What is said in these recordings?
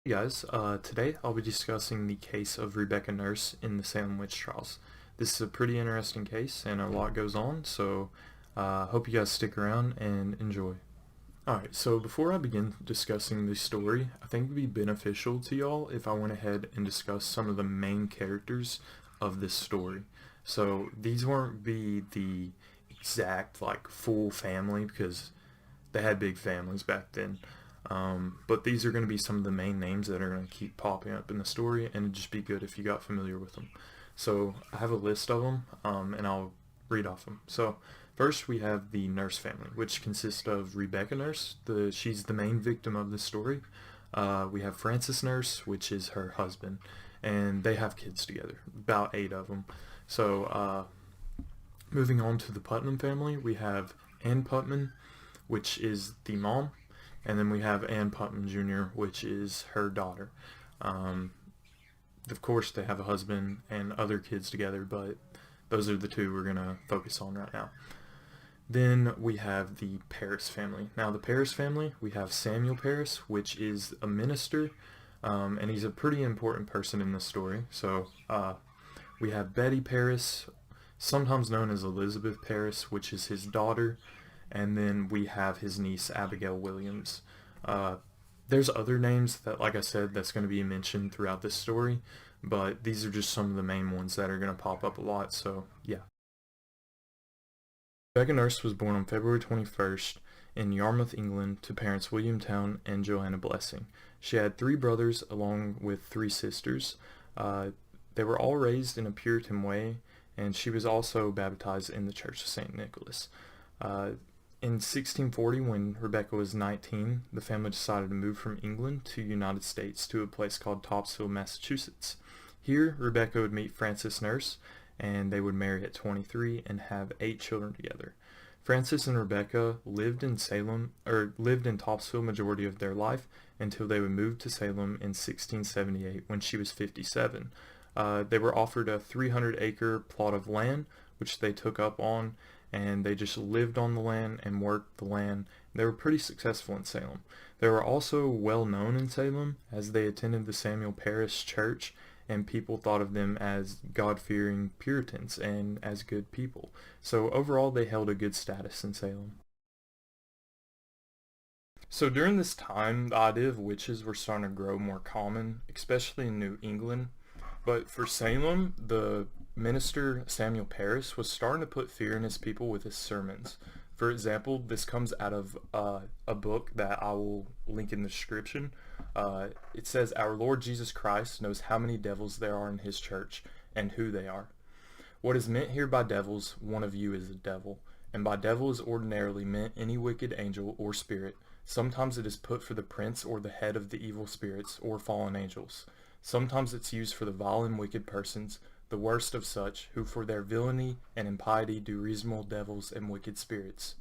Hey guys, today I'll be discussing the case of Rebecca Nurse in the Salem witch trials. This is a pretty interesting case and a lot goes on, so hope you guys stick around and enjoy. Alright, so before I begin discussing the story, I think it would be beneficial to y'all if I went ahead and discussed some of the main characters of this story. So these won't be the exact full family because they had big families back then. But these are going to be some of the main names that are going to keep popping up in the story, and it'd just be good if you got familiar with them. So I have a list of them, and I'll read off them. So first we have the Nurse family, which consists of Rebecca Nurse. She's the main victim of the story. We have Francis Nurse, which is her husband, and they have kids together, about 8 of them. So moving on to the Putnam family, we have Ann Putnam, which is the mom, and then we have Ann Putnam Jr., which is her daughter. Of course, they have a husband and other kids together, but those are the two we're going to focus on right now. Then we have the Parris family. Now, the Parris family, we have Samuel Parris, which is a minister, and he's a pretty important person in this story. So we have Betty Parris, sometimes known as Elizabeth Parris, which is his daughter, and then we have his niece Abigail Williams. There's other names that, like I said, that's going to be mentioned throughout this story, but these are just some of the main ones that are going to pop up a lot, so yeah. Rebecca Nurse was born on February 21st in Yarmouth, England, to parents William Town and Joanna Blessing. She had 3 brothers along with 3 sisters. They were all raised in a Puritan way, and she was also baptized in the Church of St. Nicholas. In 1640, when Rebecca was 19, the family decided to move from England to the United States to a place called Topsville, Massachusetts. Here, Rebecca would meet Francis Nurse, and they would marry at 23 and have 8 children together. Francis and Rebecca lived in Topsville majority of their life until they would move to Salem in 1678 when she was 57. They were offered a 300-acre plot of land, which they took up on, and they just lived on the land and worked the land. They were pretty successful in Salem. They were also well known in Salem as they attended the Samuel Parris Church, and people thought of them as God-fearing Puritans and as good people. So overall, they held a good status in Salem. So during this time, the idea of witches were starting to grow more common, especially in New England. But for Salem, the minister Samuel Parris was starting to put fear in his people with his sermons. For example, this comes out of a book that I will link in the description. It says, "Our Lord Jesus Christ knows how many devils there are in his church and who they are. What is meant here by devils, one of you is a devil. And by devil is ordinarily meant any wicked angel or spirit. Sometimes it is put for the prince or the head of the evil spirits or fallen angels. Sometimes it's used for the vile and wicked persons, the worst of such, who for their villainy and impiety do reasonable devils and wicked spirits."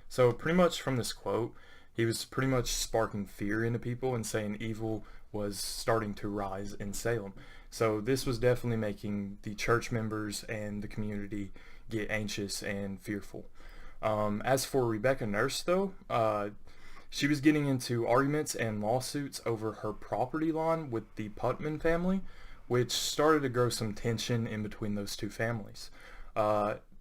So pretty much from this quote, he was pretty much sparking fear into people and saying evil was starting to rise in Salem. So this was definitely making the church members and the community get anxious and fearful. As for Rebecca Nurse, though, she was getting into arguments and lawsuits over her property line with the Putnam family, which started to grow some tension in between those two families.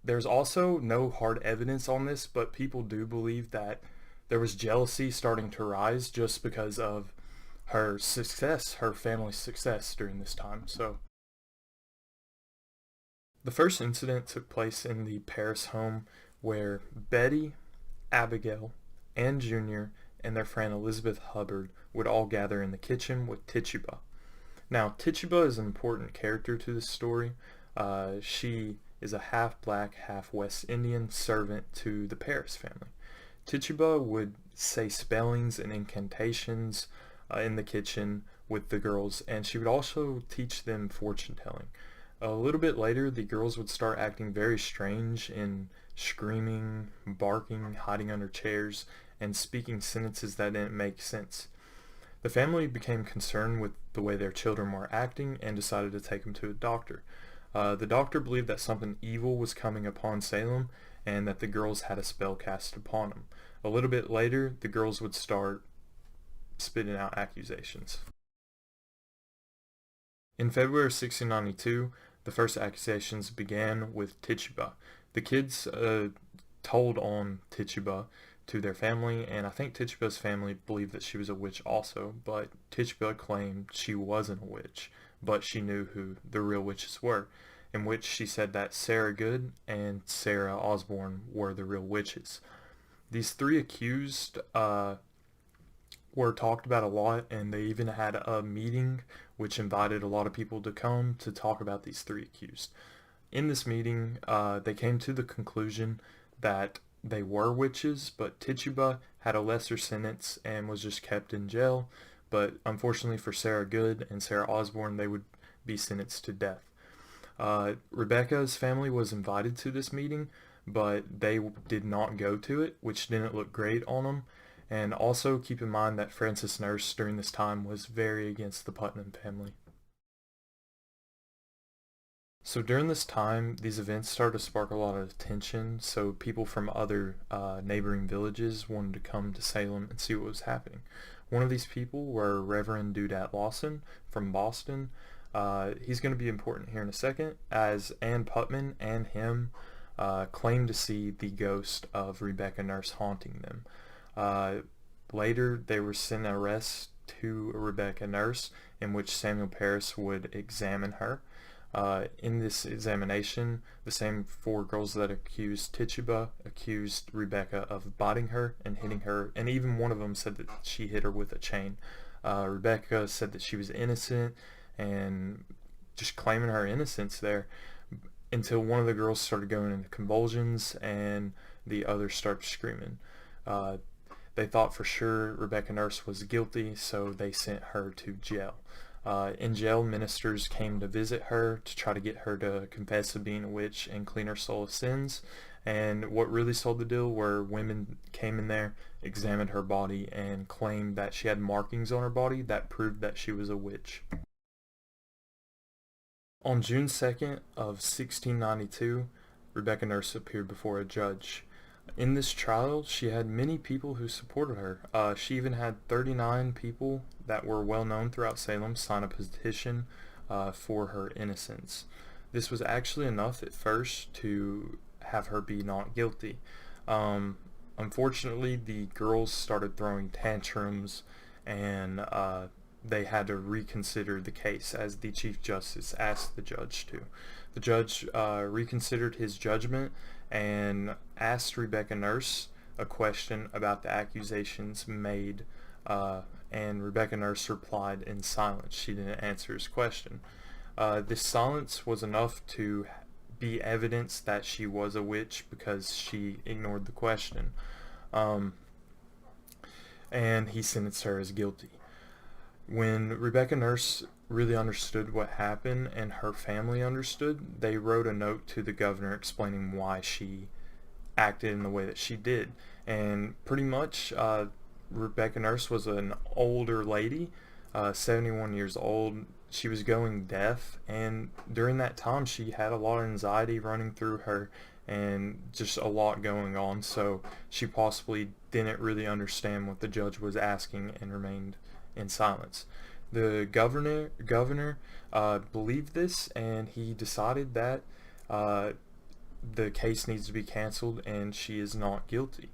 There's also no hard evidence on this, but people do believe that there was jealousy starting to rise just because of her success, her family's success during this time. So the first incident took place in the Parris home where Betty, Abigail, Ann Jr., and their friend Elizabeth Hubbard would all gather in the kitchen with Tituba. Now, Tituba is an important character to this story. She is a half-black, half-West Indian servant to the Parris family. Tituba would say spellings and incantations in the kitchen with the girls, and she would also teach them fortune-telling. A little bit later, the girls would start acting very strange and screaming, barking, hiding under chairs, and speaking sentences that didn't make sense. The family became concerned with the way their children were acting and decided to take them to a doctor. The doctor believed that something evil was coming upon Salem and that the girls had a spell cast upon them. A little bit later, the girls would start spitting out accusations. In February of 1692, the first accusations began with Tituba. The kids told on Tituba to their family, and I think Tituba's family believed that she was a witch also, but Tituba claimed she wasn't a witch, but she knew who the real witches were, in which she said that Sarah Good and Sarah Osborne were the real witches. These three accused were talked about a lot, and they even had a meeting which invited a lot of people to come to talk about these three accused. In this meeting, they came to the conclusion that they were witches, but Tituba had a lesser sentence and was just kept in jail. But unfortunately for Sarah Good and Sarah Osborne, they would be sentenced to death. Rebecca's family was invited to this meeting, but they did not go to it, which didn't look great on them. And also keep in mind that Francis Nurse during this time was very against the Putnam family. So during this time, these events started to spark a lot of attention, so people from other neighboring villages wanted to come to Salem and see what was happening. One of these people were Reverend Dudat Lawson from Boston. He's going to be important here in a second, as Ann Putnam and him claimed to see the ghost of Rebecca Nurse haunting them. Later, they were sent arrest to Rebecca Nurse, in which Samuel Parris would examine her. In this examination, the same four girls that accused Tituba accused Rebecca of biting her and hitting her, and even one of them said that she hit her with a chain. Rebecca said that she was innocent and just claiming her innocence there, until one of the girls started going into convulsions and the others started screaming. They thought for sure Rebecca Nurse was guilty, so they sent her to jail. In jail, ministers came to visit her to try to get her to confess to being a witch and clean her soul of sins. And what really sold the deal were women came in there, examined her body, and claimed that she had markings on her body that proved that she was a witch. On June 2nd of 1692, Rebecca Nurse appeared before a judge. In this trial, she had many people who supported her. She even had 39 people that were well known throughout Salem sign a petition for her innocence. This was actually enough at first to have her be not guilty. Unfortunately, the girls started throwing tantrums, and they had to reconsider the case, as the Chief Justice asked the judge to. The judge reconsidered his judgment and asked Rebecca Nurse a question about the accusations made, and Rebecca Nurse replied in silence. She didn't answer his question. This silence was enough to be evidence that she was a witch, because she ignored the question. And he sentenced her as guilty. When Rebecca Nurse really understood what happened and her family understood, they wrote a note to the governor explaining why she acted in the way that she did. And pretty much Rebecca Nurse was an older lady, 71 years old. She was going deaf, and during that time she had a lot of anxiety running through her and just a lot going on, so she possibly didn't really understand what the judge was asking and remained in silence. The governor believed this, and he decided that the case needs to be canceled and she is not guilty.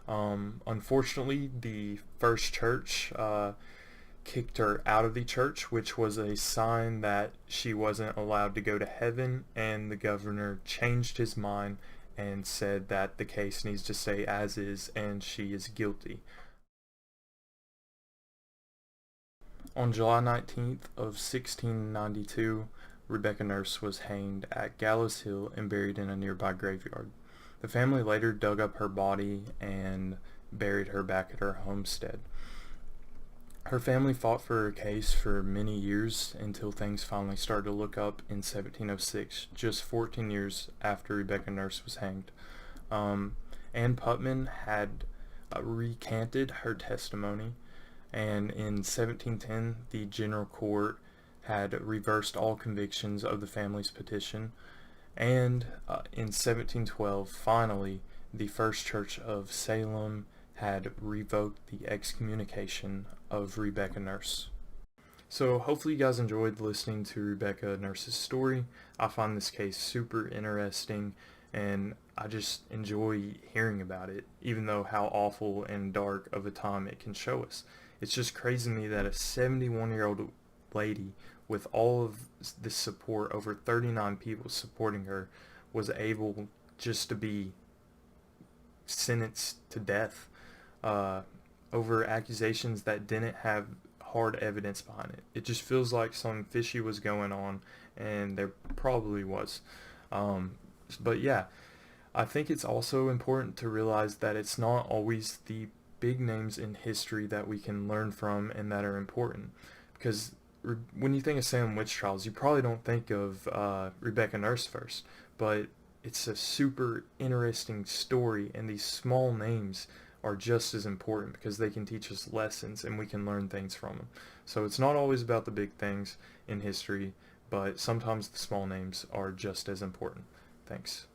Unfortunately, the First Church kicked her out of the church, which was a sign that she wasn't allowed to go to heaven, and the governor changed his mind and said that the case needs to stay as is and she is guilty. On July 19th of 1692, Rebecca Nurse was hanged at Gallows Hill and buried in a nearby graveyard. The family later dug up her body and buried her back at her homestead. Her family fought for her case for many years until things finally started to look up in 1706, just 14 years after Rebecca Nurse was hanged. Ann Putnam had recanted her testimony, and in 1710 the General Court had reversed all convictions of the family's petition, and in 1712 finally the First Church of Salem had revoked the excommunication of Rebecca Nurse. So hopefully you guys enjoyed listening to Rebecca Nurse's story. I find this case super interesting, and I just enjoy hearing about it, even though how awful and dark of a time it can show us. It's just crazy to me that a 71-year-old lady with all of this support, over 39 people supporting her, was able just to be sentenced to death uh, over accusations that didn't have hard evidence behind it. It just feels like something fishy was going on, and there probably was. Um, but yeah, I think it's also important to realize that it's not always the big names in history that we can learn from and that are important. Because when you think of Salem witch trials, you probably don't think of Rebecca Nurse first, but it's a super interesting story, and these small names are just as important because they can teach us lessons and we can learn things from them. So it's not always about the big things in history, but sometimes the small names are just as important. Thanks.